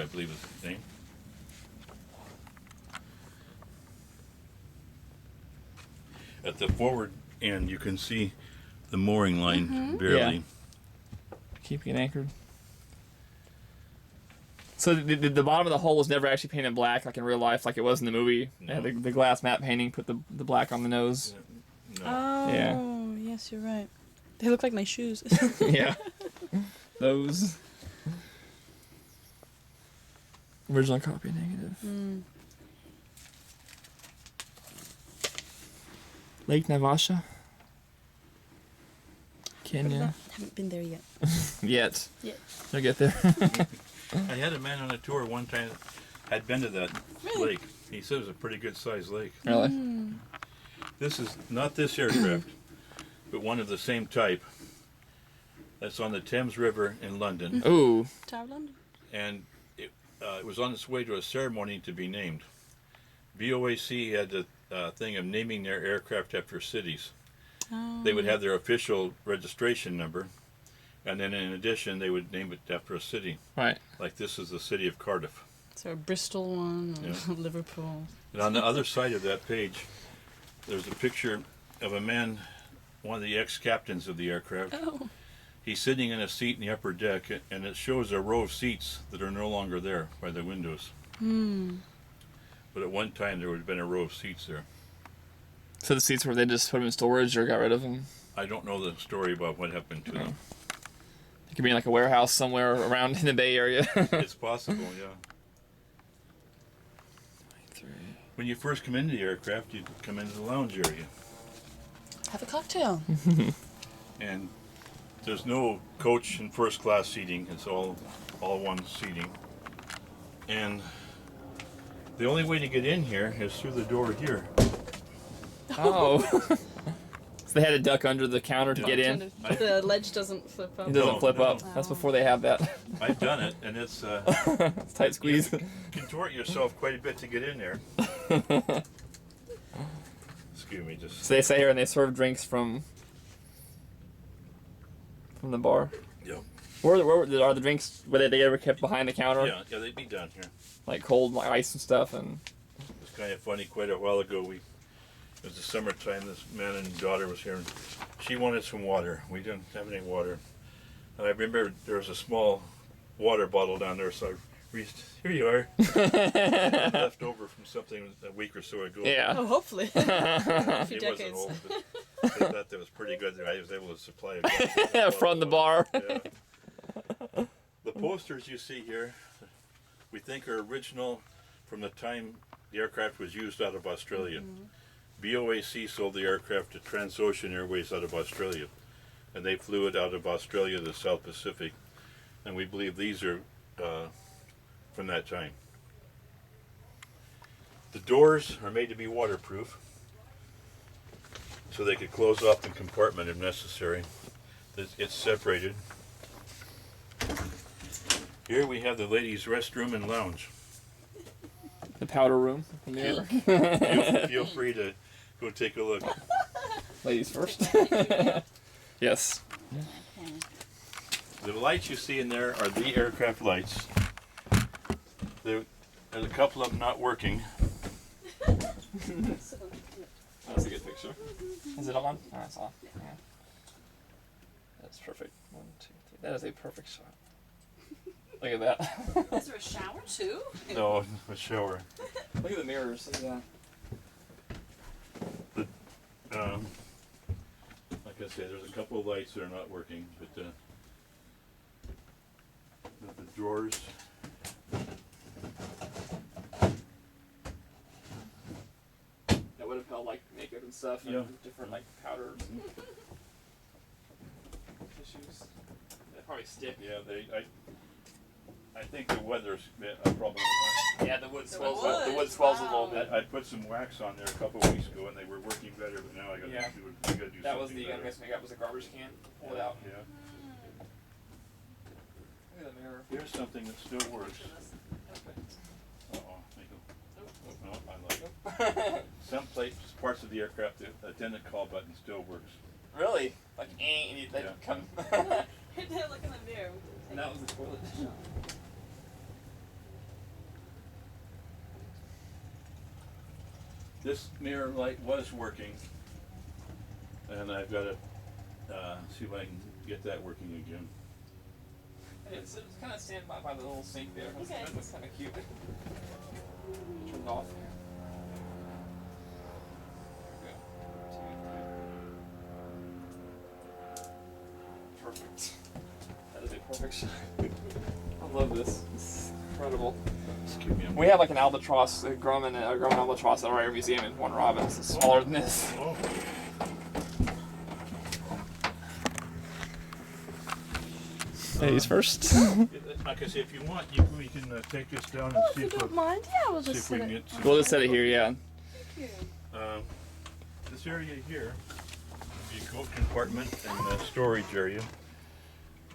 I believe is his name. At the forward end, you can see the mooring line barely. Yeah. Keeping it anchored. So the bottom of the hull was never actually painted black like in real life, like it was in the movie. No. Yeah, the glass matte painting put the black on the nose. No. Oh, Yeah. yes, you're right. They look like my shoes. Yeah. Those. Original copy negative. Mm. Lake Navasha. Kenya. Haven't been there yet. Yet. Yet. They'll get there. I had a man on a tour one time that had been to that Really? lake. He said it was a pretty good sized lake. Really? Mm. This is not this aircraft, but one of the same type. That's on the Thames River in London. Ooh. Tower of London. And it was on its way to a ceremony to be named. BOAC had the thing of naming their aircraft after cities. Oh. They would have their official registration number, and then in addition, they would name it after a city. Right. Like this is the city of Cardiff. So a Bristol one, or Yeah. Liverpool. And on the other side of that page, there's a picture of a man, one of the ex-captains of the aircraft. Oh. He's sitting in a seat in the upper deck, and it shows a row of seats that are no longer there by the windows. Hmm. But at one time, there would have been a row of seats there. So the seats were they just put them in storage or got rid of them? I don't know the story about what happened to them. It could be in like a warehouse somewhere around in the Bay Area. It's possible, yeah. When you first come into the aircraft, you come into the lounge area. Have a cocktail. And there's no coach and first class seating. It's all one seating. And the only way to get in here is through the door here. Oh. So they had to duck under the counter to get in? The ledge doesn't flip up. It doesn't No, flip no. up. That's before they have that. I've done it, and it's It's tight squeeze. you contort yourself quite a bit to get in there. Excuse me, just So they sit here and they serve drinks from the bar. yeah, Where are the drinks? Were they ever kept behind the counter? yeah, they'd be down here. Like cold like ice and stuff and. It's kind of funny. Quite a while ago, it was the summertime. This man and daughter was here, and she wanted some water. We didn't have any water, and I remember there was a small water bottle down there, so I reached. Here you are. Left over from something a week or so ago. Yeah. Oh, hopefully. A few It decades. wasn't old, but they thought that was pretty good. That I was able to supply it From the bar. Yeah. The posters you see here, we think are original from the time the aircraft was used out of Australia. BOAC sold the aircraft to Transocean Airways out of Australia, and they flew it out of Australia to the South Pacific, and we believe these are from that time. The doors are made to be waterproof, so they could close off the compartment if necessary. It's separated. Here we have the ladies' restroom and lounge. The powder room. In the air. Feel free to go take a look. Ladies first. Yes. The lights you see in there are the aircraft lights. There's a couple of them not working. That's a good picture. Is it on? Oh, it's on. Yeah. That's perfect. 1, 2, 3. That is a perfect shot. Look at that. Is there a shower too? No, a shower. Look at the mirrors. Look at that. Like I said, there's a couple of lights that are not working, but the drawers. That would have held like makeup and stuff and Yeah. different like powders and tissues. They probably stick. Yeah, I think the weather's a problem. Yeah, the wood swells. wood. The wood swells a little Wow. bit. I put some wax on there a couple of weeks ago, and they were working better. But now I got Yeah. to do something That was the better. I guess makeup was a garbage can. Pull it out. Yeah. Look at the mirror. Here's something that still works. Uh-oh. No, I like it. Some parts of the aircraft, the attendant call button still works. Really? Like, and you Yeah. come. Look in the mirror. And that was the toilet. This mirror light was working, and I've got to see if I can get that working again. It's kind of stand by the little sink there. Okay. That's kind of cute. Turned off. There we go. 1, 2, 3. Perfect. That is a perfect shot. I love this. It's incredible. Excuse me. We have like an albatross, a Grumman albatross at our air museum in One Robins. It's smaller than this. Oh. Ladies first. Like I say, if you want, we can take this down and Oh, see if you if, don't mind, yeah, we'll see just if we sit can it. get. We'll just set it here, yeah. Thank you. This area here would be a coach compartment and a storage area.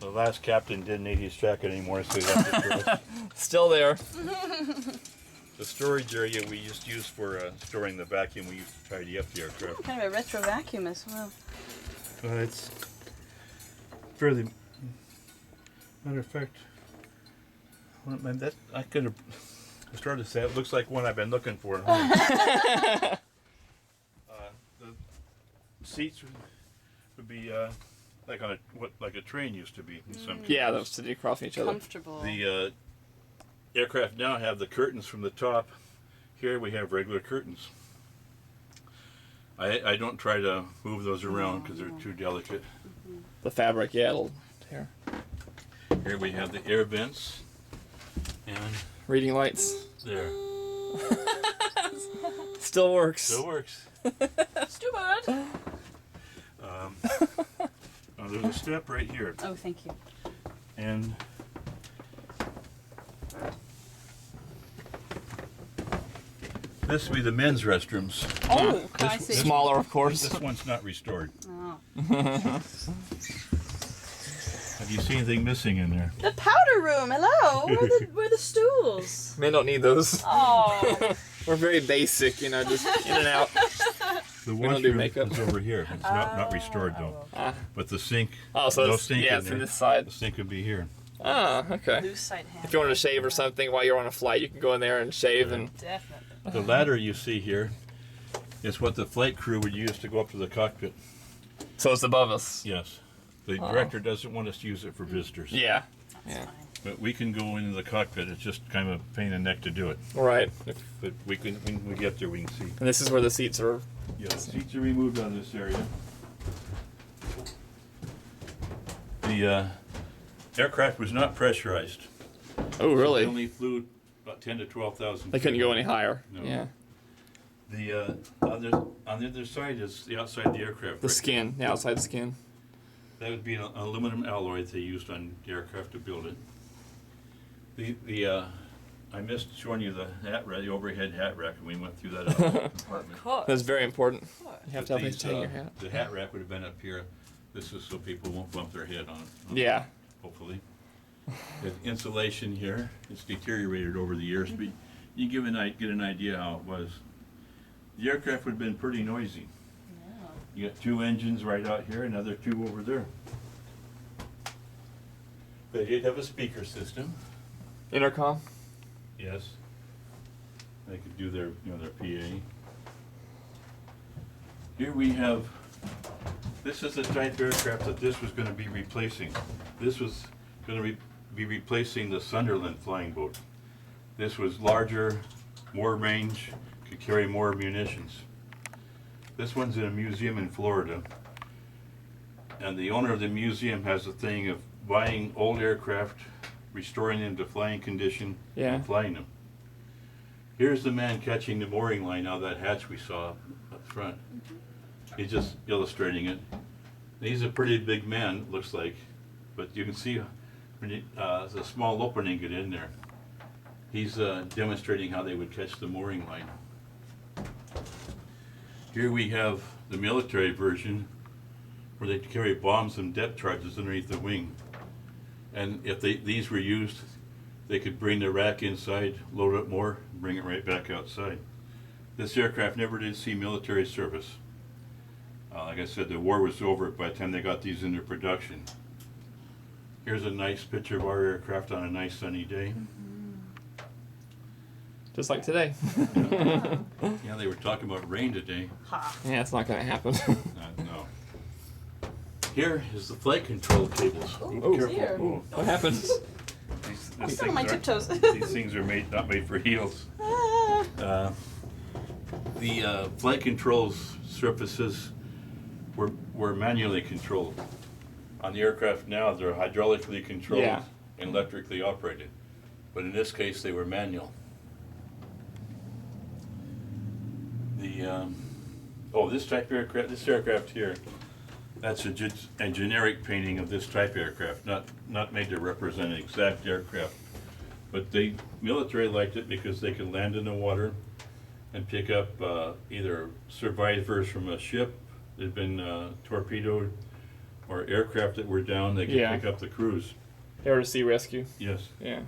The last captain didn't need his jacket anymore, so he left it for us. Still there. The storage area we just use for storing the vacuum we use to tidy up the aircraft. Kind of a retro vacuum as well. It's fairly. Matter of fact, that I could have started to say it looks like one I've been looking for. The seats would be like on like a train used to be in some cases. Yeah, those sitting across each other. Comfortable. The aircraft now have the curtains from the top. Here we have regular curtains. I don't try to move those around because they're too delicate. The fabric, yeah, it'll tear. Here we have the air vents, and Reading lights. there. Still works. Still works. It's too bad. Now there's a step right here, Oh, thank you. and this would be the men's restrooms. Oh, I This- see. Smaller, of course. This one's not restored. Oh. Have you seen anything missing in there? The powder room. Hello. Where are the stools? Men don't need those. Oh. We're very basic, you know, just in and out. The don't do washroom makeup. is over here. It's not restored though. Ah. But the sink, Oh, so no it's, sink yeah, in it's there. in this side. The sink would be here. Ah, okay. Loose side hand. If you want to shave or something while you're on a flight, you can go in there and shave. And Definitely. The ladder you see here is what the flight crew would use to go up to the cockpit. so it's above us. Yes. The Oh. director doesn't want us to use it for visitors. Yeah. That's Yeah. fine. But we can go into the cockpit. It's just kind of a pain in the neck to do it. Right. But we can, when we get there, we can see. And this is where the seats are. Yeah, the seats are removed out of this area. The aircraft was not pressurized. Oh, They really? only flew about 10 to 12,000 They couldn't go any higher. No. Yeah. The on the other side is the outside of the aircraft. The right? skin, the outside skin. That would be an aluminum alloy that they used on the aircraft to build it. I missed showing you the hat rack, the overhead hat rack, and we went through that compartment. That's very important. You have to But have these, to hang your hat. The hat rack would have been up here. This is so people won't bump their head on it. Yeah. Hopefully. The insulation here, it's deteriorated over the years, but you get an idea how it was. The aircraft would have been pretty noisy. Yeah. You got 2 engines right out here, another 2 over there. They did have a speaker system. Intercom. Yes. They could do their, their PA. Here we have, this is the type aircraft that this was going to be replacing. This was going to be replacing the Sunderland flying boat. This was larger, more range, could carry more munitions. This one's in a museum in Florida. And the owner of the museum has a thing of buying old aircraft, restoring them to flying condition, Yeah. and flying them. Here's the man catching the mooring line out of that hatch we saw up front. He's just illustrating it. He's a pretty big man, looks like, but you can see when there's a small opening get in there. He's demonstrating how they would catch the mooring line. Here we have the military version where they carry bombs and depth charges underneath the wing. And if these were used, they could bring the rack inside, load up more, and bring it right back outside. This aircraft never did see military service. Like I said, the war was over by the time they got these into production. Here's a nice picture of our aircraft on a nice sunny day. Just like today. Yeah, they were talking about rain today. Ha. Yeah, it's not gonna happen. No. Here is the flight control cables. Oh, dear. Oh, What happened? I'm still on my tiptoes. These things are not made for heels. Ah. The flight controls surfaces were manually controlled. On the aircraft now, they're hydraulically controlled Yeah. and electrically operated. But in this case, they were manual. This type of aircraft, this aircraft here, that's a generic painting of this type of aircraft, not made to represent an exact aircraft. But the military liked it because they could land in the water and pick up either survivors from a ship that had been torpedoed or aircraft that were down. They could Yeah. pick up the crews. Air to sea rescue. Yes. Yeah.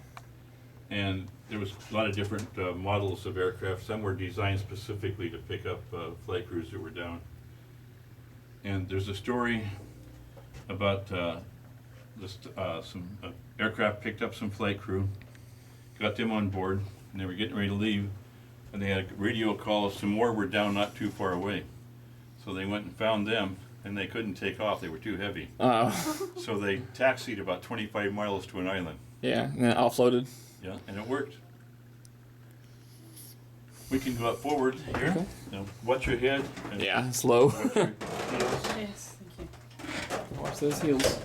And there was a lot of different models of aircraft. Some were designed specifically to pick up flight crews that were down. And there's a story about some aircraft picked up some flight crew, got them on board, and they were getting ready to leave, and they had a radio call. Some more were down not too far away. So they went and found them, and they couldn't take off. They were too heavy. So they taxied about 25 miles to an island. Yeah, and then offloaded. Yeah, and it worked. We can go up forward here. Okay. Now, watch your head. And Yeah, slow. watch your heels. Yes, thank you. Watch those heels.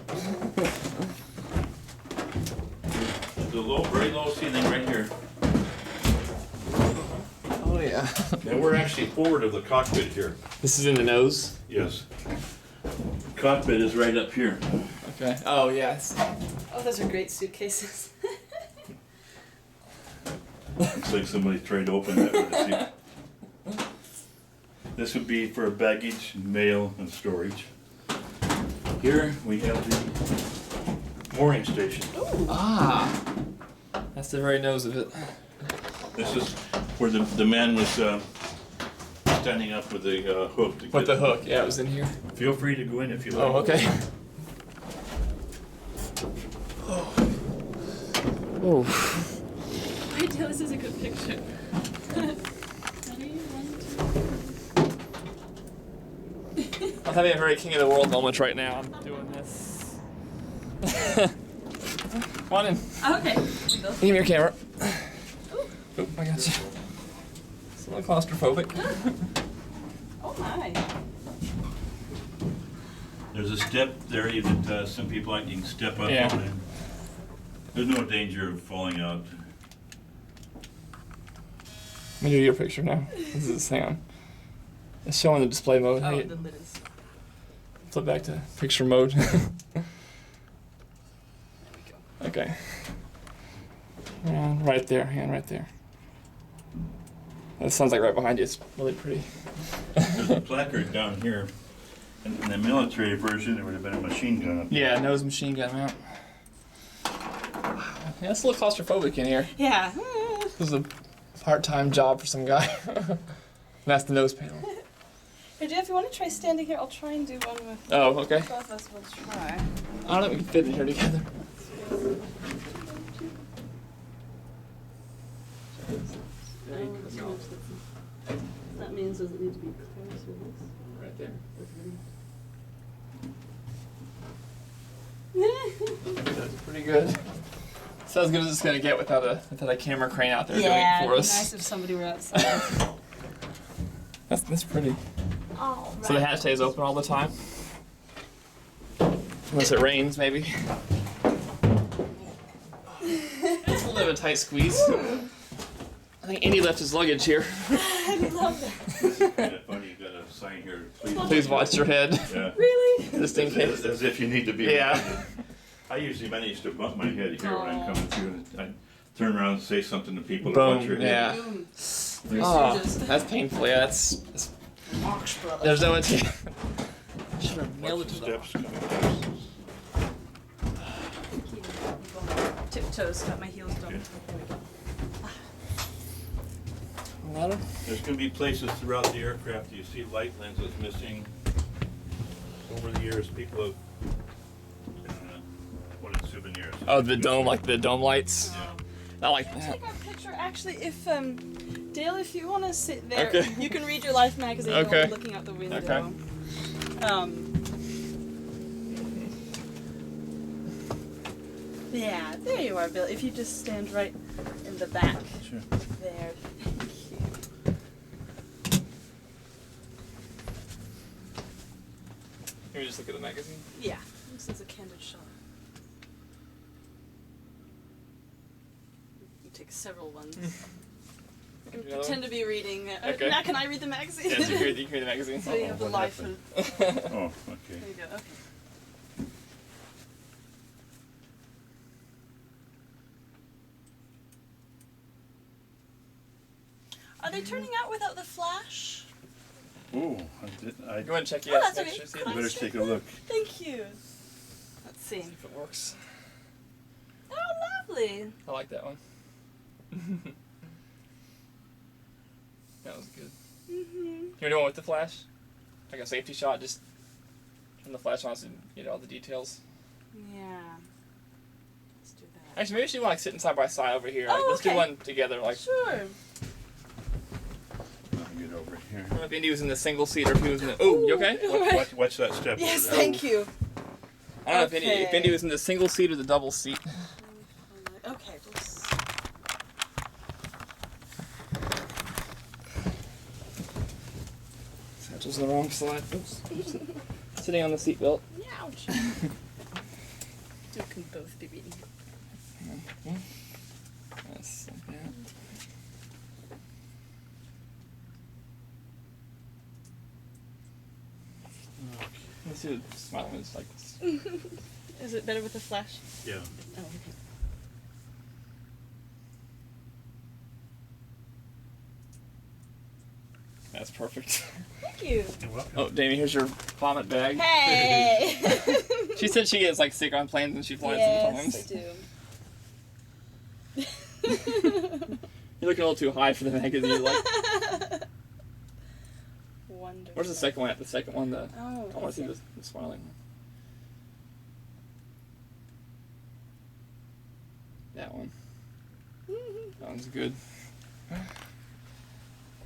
The very low ceiling right here. Oh yeah. Now we're actually forward of the cockpit here. This is in the nose. Yes. Cockpit is right up here. Okay. Oh yes. Oh, those are great suitcases. Looks like somebody tried to open that with a seat. This would be for baggage, mail, and storage. Here we have the mooring station. Ooh. Ah. That's the very nose of it. This is where the man was standing up with the hook. To With get the hook, yeah, it was in here. Feel free to go in if you like. Oh, okay. Oh. Wait till this is a good picture. Ready? 1, 2. I'm having a very king of the world moment right now. I'm doing this. Come on in. Okay. Give me your camera. Oop, I got you. It's a little claustrophobic. Oh my. There's a step there that some people like you can step up Yeah. on. And there's no danger of falling out. Let me do your picture now. This is hang on. It's showing the display mode. Oh, Hey, the lid is. flip back to picture mode. There we go. Okay. And right there, hand right there. That sounds like right behind you. It's really pretty. There's a placard down here. In the military version, there would have been a machine gun up there. Yeah, nose machine gun mount. Yeah, it's a little claustrophobic in here. Yeah. This is a part-time job for some guy. And that's the nose panel. Hey, Jeff, if you want to try standing here, I'll try and do one with Oh, okay. both of us. We'll try. I don't know if we can fit in here together. That means does it need to be close with this? Right there. That's pretty good. It's as good as it's gonna get without a camera crane out there doing Yeah, it it'd for be us. nice if somebody were outside. That's pretty. All So the hatch stays open all the time? Unless it rains, maybe. It's a little bit of a tight squeeze. I think Andy left his luggage here. I love that. Kind of funny, you got a sign here. Please watch your head. Yeah. Really? Just in case. As if you need to be. Yeah. reminded. I usually manage to bump my head here when I'm coming through, and I turn around and say something to people. Boom, Watch your yeah. head. Boom. Oh, Just- that's painful. Yeah, that's Marx Brothers. there's no idea. Should have nailed Watch it to the the steps coming past. Tiptoes, got my heels done. Okay. There we go. ladder. There's going to be places throughout the aircraft that you see light lenses missing. Over the years, people have wanted souvenirs. Oh, the dome, like the dome lights. Yeah. Not like that. Take our picture actually, if Dale, if you want to sit there, Okay. you can read your Life magazine while Okay. we're looking out the window. Okay. Yeah, there you are, Bill. If you just stand right in the back. Sure. There. Thank you. Can we just look at the magazine? Yeah, this is a candid shot. You take several ones. I can Another pretend to be reading. Okay. Now can I read the magazine? Yes, you can read the magazine. So you have the what life happened? and... Oh, okay. There you go, okay. Are they turning out without the flash? Ooh, I Go ahead and check Oh, yes. that's Make okay. sure see Could it. I better check take a look. Thank you. Let's see. See if it works. Oh, lovely. I like that one. That was good. Mm-hmm. You know what with the flash? Like a safety shot, just turn the flash on so you get all the details. Yeah. Let's do that. Actually, maybe we should like sitting side by side over here. Oh, Like, let's do okay. one together. Like, Sure. I'll get over here. I don't know if Indy was in the single seat or if he was in the. Oh, you okay? Watch that step. Yes, over there. thank you. I don't know if Okay. Indy was in the single seat or the double seat. Okay, let's... Satchel's the wrong side. Oops. Sitting on the seat belt. Ouch. You can both be reading. Yes, like that. Let's do the smiling ones like this. Is it better with the flash? Yeah. Oh, okay. That's perfect. Thank you. You're welcome. Oh, Damie, here's your vomit bag. Hey! She said she gets like sick on planes when she flies Yes, sometimes. I do. You're looking a little too high for the magazine. Like, Wonderful. where's the second one at? The second one, the Oh, I want to see okay. the smiling one. That one. That one's good.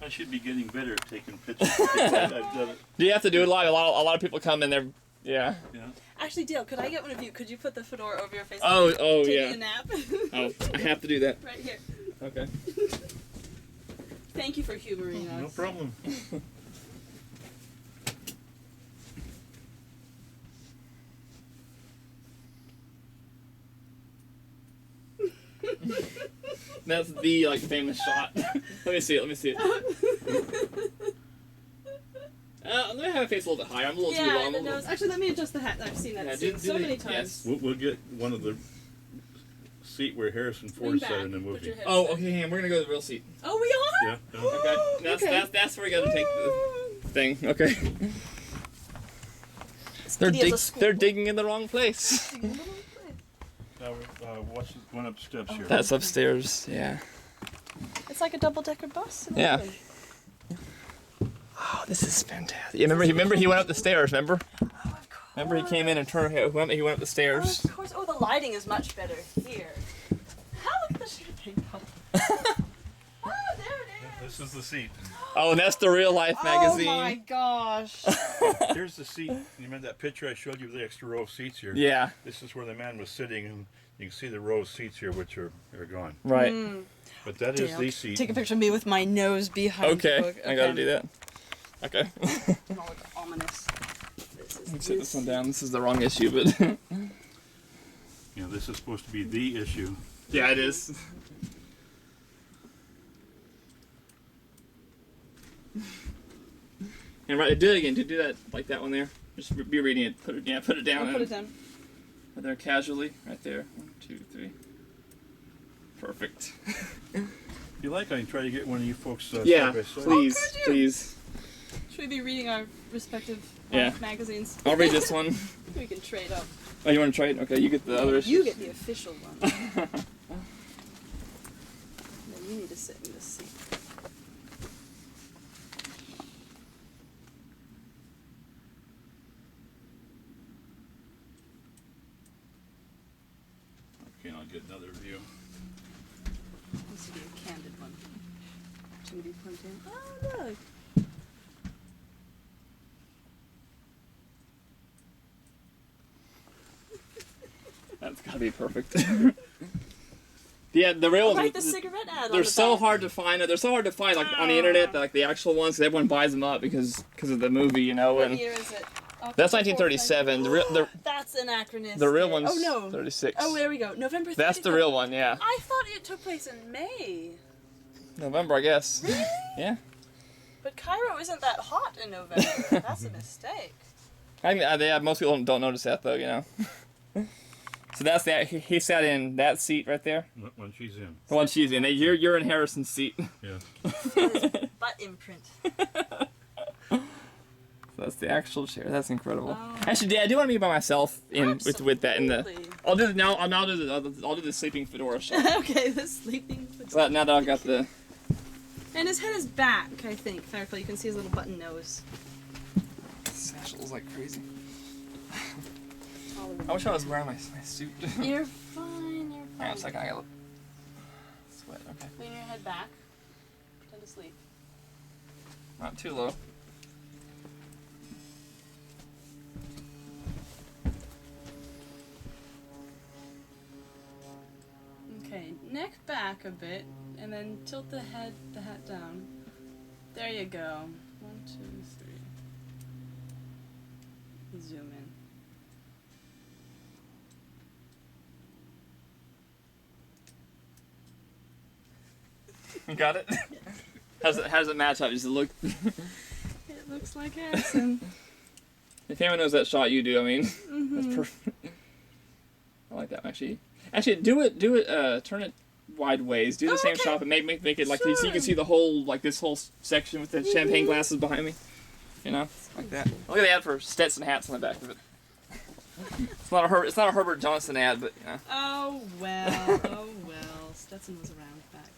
I should be getting better at taking pictures. I've done it. Do you have to do it live? A lot of people come in there. Yeah. Yeah. Actually, Dale, could I get one of you? Could you put the fedora over your face? Oh, Taking yeah. a nap. Oh, I have to do that. Right here. Okay. Thank you for humoring us. No problem. That's the like famous shot. Let me see it. Let me see it. Let me have my face a little bit higher. I'm a little too Yeah, long. the nose. Actually, let me adjust the hat. I've seen that Yeah, scene do so the- many times. yes. We'll get one of the seat where Harrison Lean Ford back, sat in the put movie. your head Oh, back. okay. Hang on. We're gonna go to the real seat. Oh, we are? Yeah. Okay. That's where we gotta take the thing. Okay. He has a school. They're digging in the wrong place. Now we're watching going up the steps here. That's upstairs. Yeah. It's like a double-decker bus. in Yeah. Oakland. Oh, this is fantastic. Yeah, remember he went up the stairs. Remember? Oh, of course. Remember he came in and he went up the stairs. Oh, of course. Oh, the lighting is much better here. How look at the champagne cup. Oh, there it is. This is the seat. Oh, and that's the real life magazine. Oh my gosh. Here's the seat. You remember that picture I showed you with the extra row of seats here? Yeah. This is where the man was sitting, and you can see the row of seats here, which are gone. Right. But that is Dale, the seat. Take a picture of me with my nose behind the Okay. book. I gotta do that. Okay. I'm all like ominous. This is Let me sit this one down. This is the wrong issue, but You know, this is supposed to be the issue. yeah, it is. And right, do it again. Do that like that one there. Just be reading it. Put it down. I'll put it and- down. Right there, casually. Right there. 1, 2, 3. Perfect. If you like, I can try to get one of you folks Yeah, side by side. please, could you? please. Should we be reading our respective Yeah. magazines? I'll read this one. We can trade up. Oh, you want to try it? Okay, you get the other issue. You get the official one. Then you need to sit in this seat. Okay, I'll get another view. This would be a candid going to be pointing. Oh, look. That's gotta be perfect. Yeah, the real ones. Write the cigarette ad. They're on the so back. hard to find. They're so hard to find, like on the internet, like the actual ones. 'Cause everyone buys them up because of the movie, you know. What And year is it? that's 1937. That's anachronistic. The real one's Oh no. 36. Oh, there we go. November 30th. That's the real one, yeah. I thought it took place in May. November, I guess. Really? Yeah. But Cairo isn't that hot in November. That's a mistake. I mean, most people don't notice that though, you know. So that's that. He sat in that seat right there. When she's in. The one she's in. You're in Harrison's seat. Yeah. Butt imprint. So that's the actual chair. That's incredible. Oh. Actually, I do want to be by myself with that in the. Absolutely. I'll do the sleeping fedora shot. Okay, the sleeping. So now that I've got the. And his head is back, I think. Thankfully, you can see his little button nose. Satchel's like crazy. I wish I was wearing my suit. You're fine. You're Hang on a fine. second. I gotta sweat. Okay. Lean your head back. Pretend to sleep. Not too low. Okay, neck back a bit, and then tilt the hat down. There you go. 1, 2, 3. Zoom in. You got it? How does it match up? Does it look... It looks like Harrison. If anyone knows that shot, you do. I mean, Mm-hmm. that's perfect. I like that actually. Actually, do it. Turn it wide ways. Do the same okay. shot, but make it like Sure. so you can see the whole this whole section with the champagne glasses behind me. You know, like that. Look at the ad for Stetson hats on the back of it. It's not a Herbert Johnson ad, but you know. Oh well. Oh well. Stetson was around back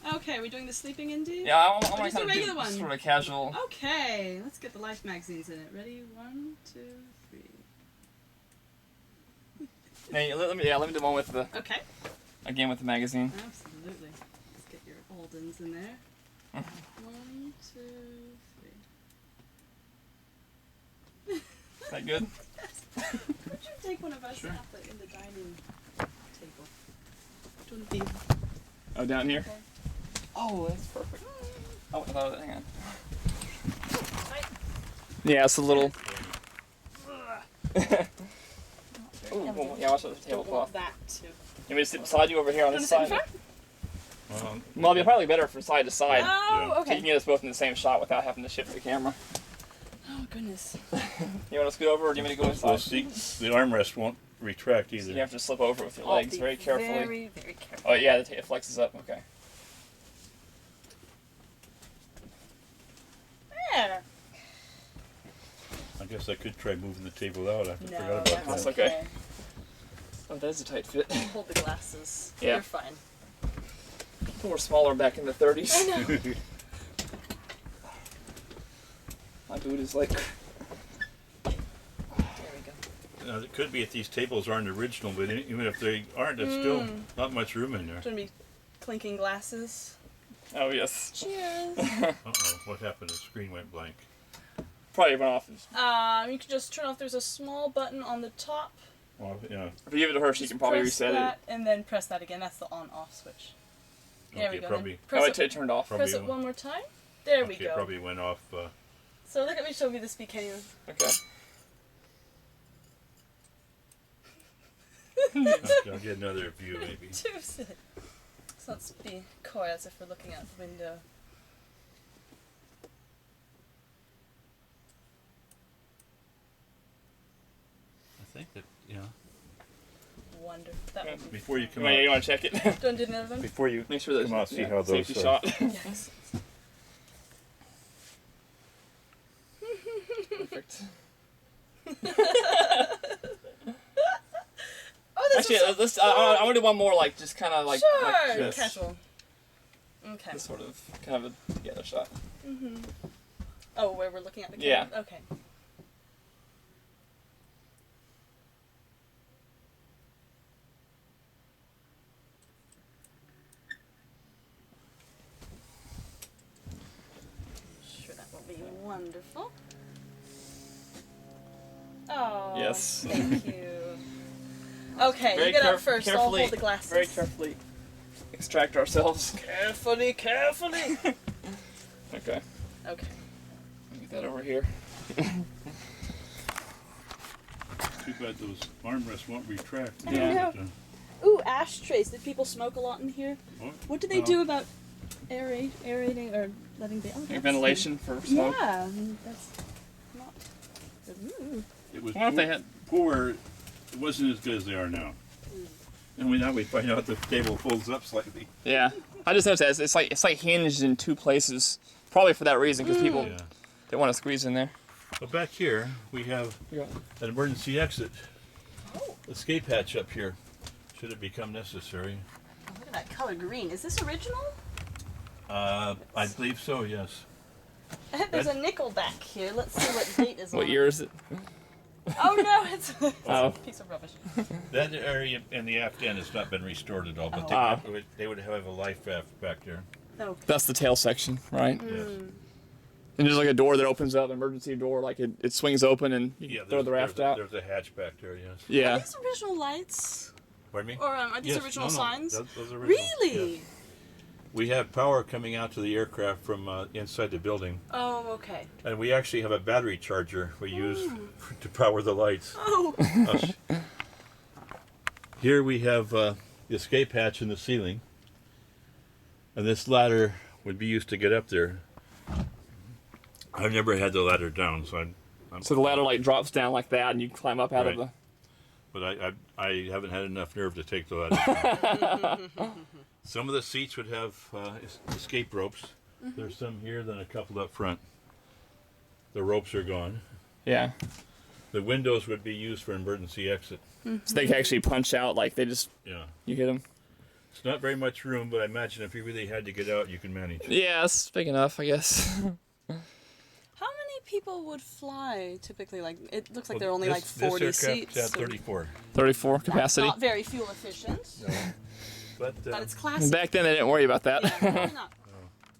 then. Okay, we're doing the sleeping indie? Yeah, I want Or to just a kind of regular do one? sort of casual. Okay, let's get the Life magazines in it. Ready? 1, 2, 3. Hey, let me do one with the Okay. again with the magazine. Absolutely. Let's get your Aldens in there. 1, 2, 3. Is that good? Could you take one of us Sure. and put it in the dining table? Do you want to be? Oh, down here. Okay. Oh, that's perfect. Oh, hang on. Right. Yeah, it's a little. Not Ooh, very well, yeah, watch the Don't tablecloth. want that to. You want me to sit beside you over here on Do you this want to sit in side? front? Well, it'd be probably better from side to side. Oh, So you okay. can get us both in the same shot without having to shift the camera. Oh, goodness. You want to scoot over, or do you want me to go Well, inside? see, the armrest won't retract either. You have to slip over with your I'll legs be very carefully. Very, very careful. Oh yeah, it flexes up. Okay. There. I guess I could try moving the table out. I forgot No, about that's that. okay. Oh, that is a tight fit. Hold the glasses. Yeah. You're fine. People were smaller back in the 30s. I know. My boot is like. There we go. Now, it could be if these tables aren't original, but even if they aren't, there's still not much room in there. Gonna be clinking glasses. Oh yes. Cheers. Uh-oh, what happened? The screen went blank. Probably went off. You can just turn off. There's a small button on the top. Well, yeah. If you give it to her, she can probably Press reset that, and then press that again. That's the on-off switch. There Okay, we go. probably- Then it. press Oh, it, it turned off. Probably press it won't. one more time. There we Okay, go. probably went off. So look at me show you the speak anyway. Okay. I'll get another view maybe. Too silly. So let's be coy as if we're looking out the window. I think that, yeah. Wonderful. That would be Before you come You out, want to check it? Do you want to do another one? before you Make sure that come out, see how those. safety shot. Yes. Perfect. Oh, this Actually, is so let's. I want to do one more, like just kind of like. sure. Like this. Casual. Okay. This sort of kind of a together shot. Mm-hmm. Oh, where we're looking at the Yeah. camera? Okay. Wonderful. Oh. Yes. Thank you. Okay, you get up first. I'll hold the glasses. Very carefully extract ourselves. Carefully. Okay. Okay. Get that over here. Too bad those armrests won't retract. Yeah. Ooh, ashtrays. Did people smoke a lot in here? What do they No. do about aerating or letting the Ventilation for smoke. Yeah, that's not. Ooh. It was What if they had? poor. It wasn't as good as they are now. And now we find out the table folds up slightly. Yeah. I just noticed that it's like hinged in two places. Probably for that reason, because people Yeah. they want to squeeze in there. Well, back here we have an emergency exit. Oh. Escape hatch up here. Should it become necessary? Oh, look at that color green. Is this original? I believe so. Yes. There's a nickel back here. Let's see what date is on What it. year is it? Oh no, it's Oh. a piece of rubbish. That area in the aft end has not been restored at all, but Oh. they would have a life raft back there. No. That's the tail section, right? Yes. And there's like a door that opens up, an emergency door, like it swings open and you Yeah. throw the raft out. There's a hatch back there. Yes. Are Yeah. these original lights? Pardon me? Or are these Yes, original no, signs? Those are original. Really? Yes. We have power coming out to the aircraft from inside the building, Oh, okay. and we actually have a battery charger we use to power the lights. Oh. Here we have the escape hatch in the ceiling, and this ladder would be used to get up there. I've never had the ladder down, so So the ladder like drops down like that, and you climb up out of Right. the. but I haven't had enough nerve to take the ladder down. Some of the seats would have escape ropes. There's some here, then a couple up front. The ropes are gone. Yeah. The windows would be used for emergency exit. So they can actually punch out like they just Yeah. you hit them. It's not very much room, but I imagine if you really had to get out, you can manage. Yeah, that's big enough, I guess. How many people would fly typically? Like it looks like Well, there are only like 40 this aircraft seats. had so 34. 34 that's capacity. not very fuel efficient, But but it's classic. Back then they didn't worry about that. Yeah, well, not.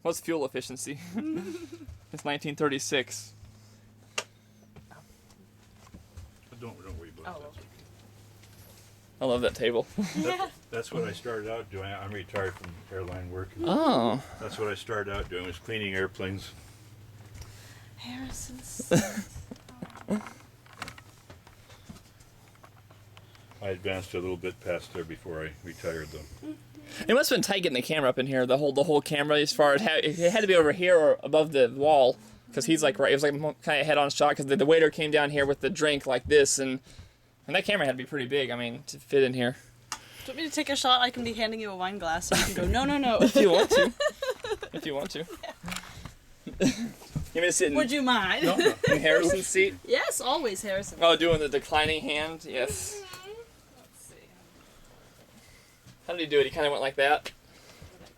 What's fuel efficiency? It's 1936. don't worry about Oh, that. okay. I love that table. Yeah. That's what I started out doing. I'm retired from airline work. Oh. That's what I started out doing, was cleaning airplanes. Harrison's. I advanced a little bit past there before I retired, though. It must have been tight getting the camera up in here. The whole camera, as far as it had to be over here or above the wall, because he's like right. It was like kind of head on shot because the waiter came down here with the drink like this, and that camera had to be pretty big. I mean, to fit in here. Do you want me to take a shot? I can be handing you a wine glass, so you can go. No. If you want to. If you want to. You mean to sit Would you mind? No. in Harrison's seat? Yes, always Harrison. Oh, doing the declining hand. Yes. Let's see. How did he do it? He kind of went like that.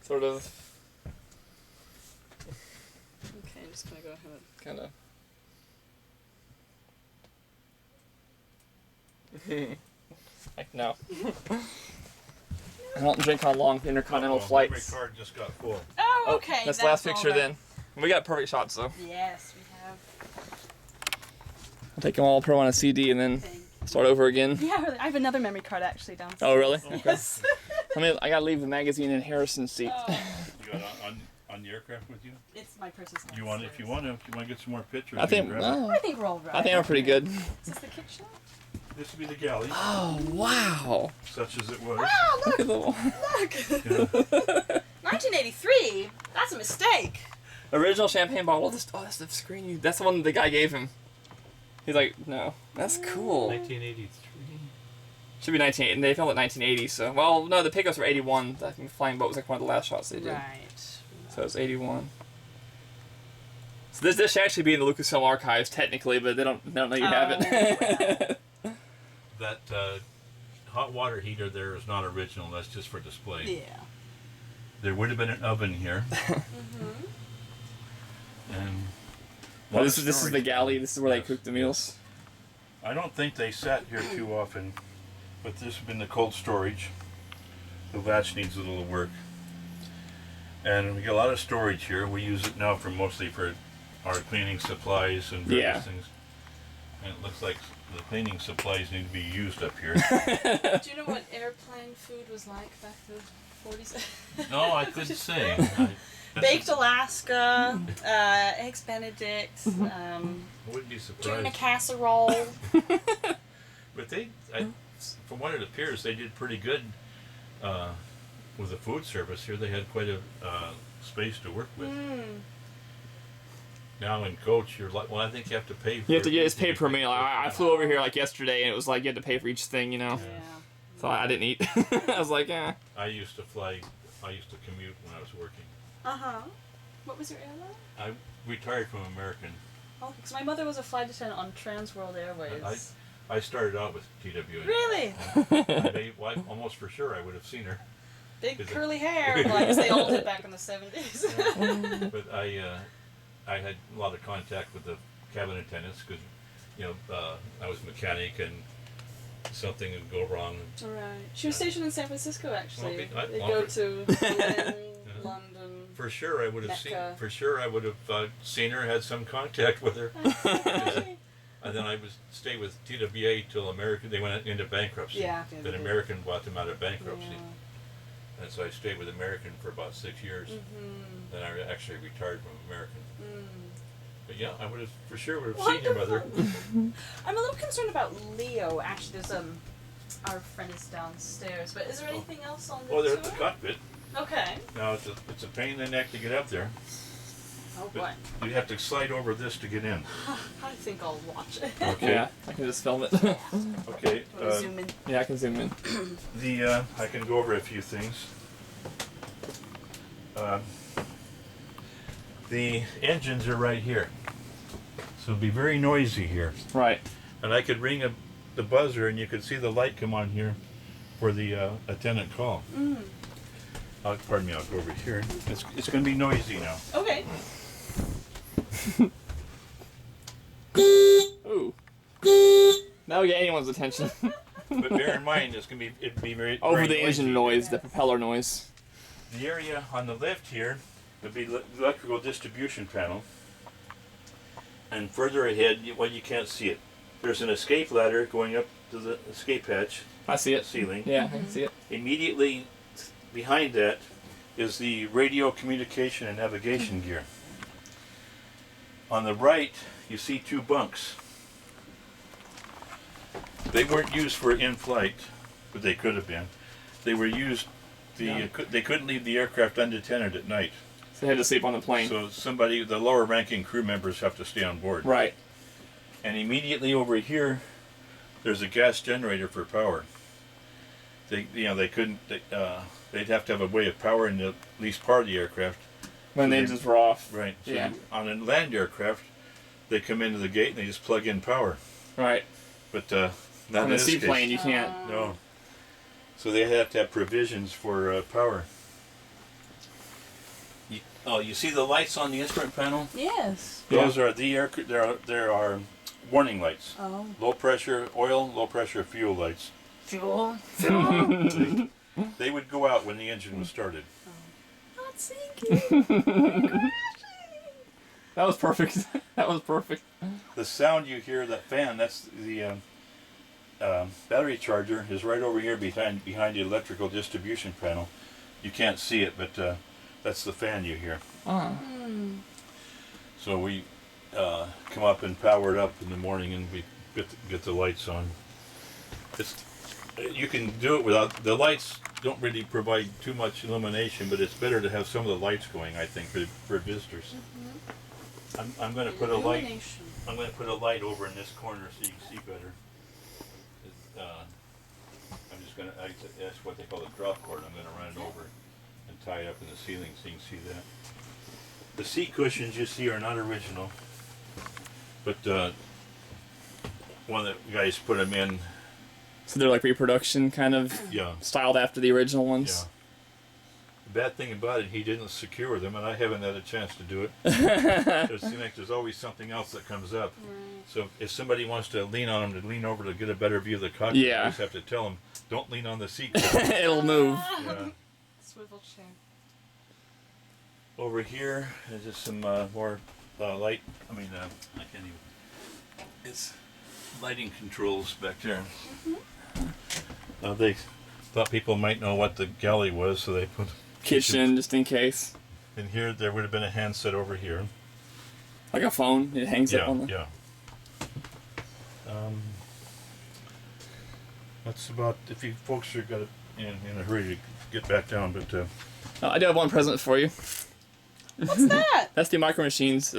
Sort of. Okay, I'm just gonna go ahead. Kind of. Like no. I don't drink on long intercontinental flights. My card just got full. Oh, Oh, okay. that's the last all picture right. then. We got perfect shots though. Yes, we have. I'll take them all, put them on a CD, and then Thank you. start over again. Yeah, really. I have another memory card actually downstairs. Oh, really? Okay. Yes. I gotta leave the magazine in Harrison's seat. Oh, You got on the aircraft with you? it's my person's. If you want to get some more pictures. I you can think. grab it. Oh, I think we're all right. I think I'm pretty good. Is this the kick shot? This would be the galley, Oh wow! such as it was. Oh, Look at the look! 1983. That's a mistake. original champagne bottle. That's the screen. That's the one the guy gave him. He's like, no, that's cool. 1983. Should be 1980. They filmed it 1980. So, well, no, the pickups were 81. I think the flying boat was like one of the last shots they did. Right. So it's 81. So this should actually be in the Lucasfilm archives technically, but they don't know you have it. That hot water heater there is not original. That's just for display. Yeah. There would have been an oven here. And Well, this is the storage. galley. This is where they Yes, cook the meals. I don't think they sat here too often, but this has been the cold storage. The latch needs a little work. And we got a lot of storage here. We use it now mostly for our cleaning supplies and various Yeah. things. And it looks like the cleaning supplies need to be used up here. Do you know what airplane food was like back in the 40s? No, I couldn't say. Baked Alaska, eggs Benedict, I wouldn't be tuna surprised. casserole. But from what it appears, they did pretty good with the food service here. They had quite a space to work with. Now in coach, you're like, well, I think you have to pay. You have to get his pay per meal. I flew over here like yesterday, and it was like you had to pay for each thing, you know. Yeah. So I didn't eat. I was like, eh. I used to commute when I was working. What was your airline? I retired from American. Oh, because my mother was a flight attendant on Trans World Airways. I started out with TWA. Really? Almost for sure I would have seen her. Big curly hair. Well, I guess they all did back in the 70s. But I had a lot of contact with the cabin attendants because, I was a mechanic and something would go wrong. Right. She was stationed in San Francisco, actually. Well, They go to Berlin, London. For sure, I would have Mecca. seen her, had some contact with her. And then I stay with TWA till American. They went into bankruptcy. Yeah. Then American bought them out of bankruptcy. Yeah. And so I stayed with American for about 6 years. Then I actually retired from American. But yeah, I for sure would have seen your mother. I'm a little concerned about Leo. Actually, there's our friend is downstairs. But is there anything else on the Oh, they're tour? at the cockpit. Okay. Now it's a pain in the neck to get up there. Oh But boy. you have to slide over this to get in. I think I'll watch it. Okay. Yeah, I can just film it. Okay. Wanna zoom in? Yeah, I can zoom in. I can go over a few things. The engines are right here, so it'll be very noisy here. Right. And I could ring the buzzer, and you could see the light come on here for the attendant call. Pardon me, I'll go over here. It's going to be noisy now. Okay. Ooh. That'll get anyone's attention. But bear in mind, it'd be very Over very the engine noisy. noise, the propeller noise. The area on the left here would be the electrical distribution panel. And further ahead, you can't see it. There's an escape ladder going up to the escape hatch I see it. ceiling. Yeah, I can see it. Immediately behind that is the radio communication and navigation gear. On the right, you see 2 bunks. They weren't used for in-flight, but they could have been. They were used. They couldn't leave the aircraft unattended at night. So they had to sleep on the plane. So the lower-ranking crew members have to stay on board. Right. And immediately over here, there's a gas generator for power. They couldn't. They'd have to have a way of powering at least part of the aircraft. When the engines were off. Right. So Yeah. on a land aircraft, they come into the gate and they just plug in power. Right. But not On in a this seaplane, case. you can't. No. So they have to have provisions for power. You see the lights on the instrument panel? Yes. Those are there are warning lights. Oh. Low pressure oil, low pressure fuel lights. Fuel. They would go out when the engine was started. Not sinking. That was perfect. That was perfect. The sound you hear, that fan, that's the battery charger is right over here behind the electrical distribution panel. You can't see it, but that's the fan you hear. Oh. So we come up and power it up in the morning, and we get the lights on. You can do it without the lights. Don't really provide too much illumination, but it's better to have some of the lights going, I think, for visitors. I'm going to put a light. I'm going to put a light over in this corner so you can see better. I'm just going to. That's what they call a drop cord. I'm going to run it over and tie it up in the ceiling so you can see that. The seat cushions you see are not original, but one of the guys put them in. So they're like reproduction kind of Yeah. styled after the original ones. Yeah. The bad thing about it, he didn't secure them, and I haven't had a chance to do it. It seems like there's always something else that comes up. So if somebody wants to lean on them to lean over to get a better view of the cockpit, Yeah. you just have to tell them, don't lean on the seat. It'll move. Yeah. Swivel chair. Over here is just some more light. I mean, I can't even. It's lighting controls back there. They thought people might know what the galley was, so they put Kitchen, just in case. in here. There would have been a handset over here. Like a phone, it hangs up on the. Yeah. That's about. If you folks are got it in a hurry to get back down, but. I do have one present for you. What's that? That's the micro machines.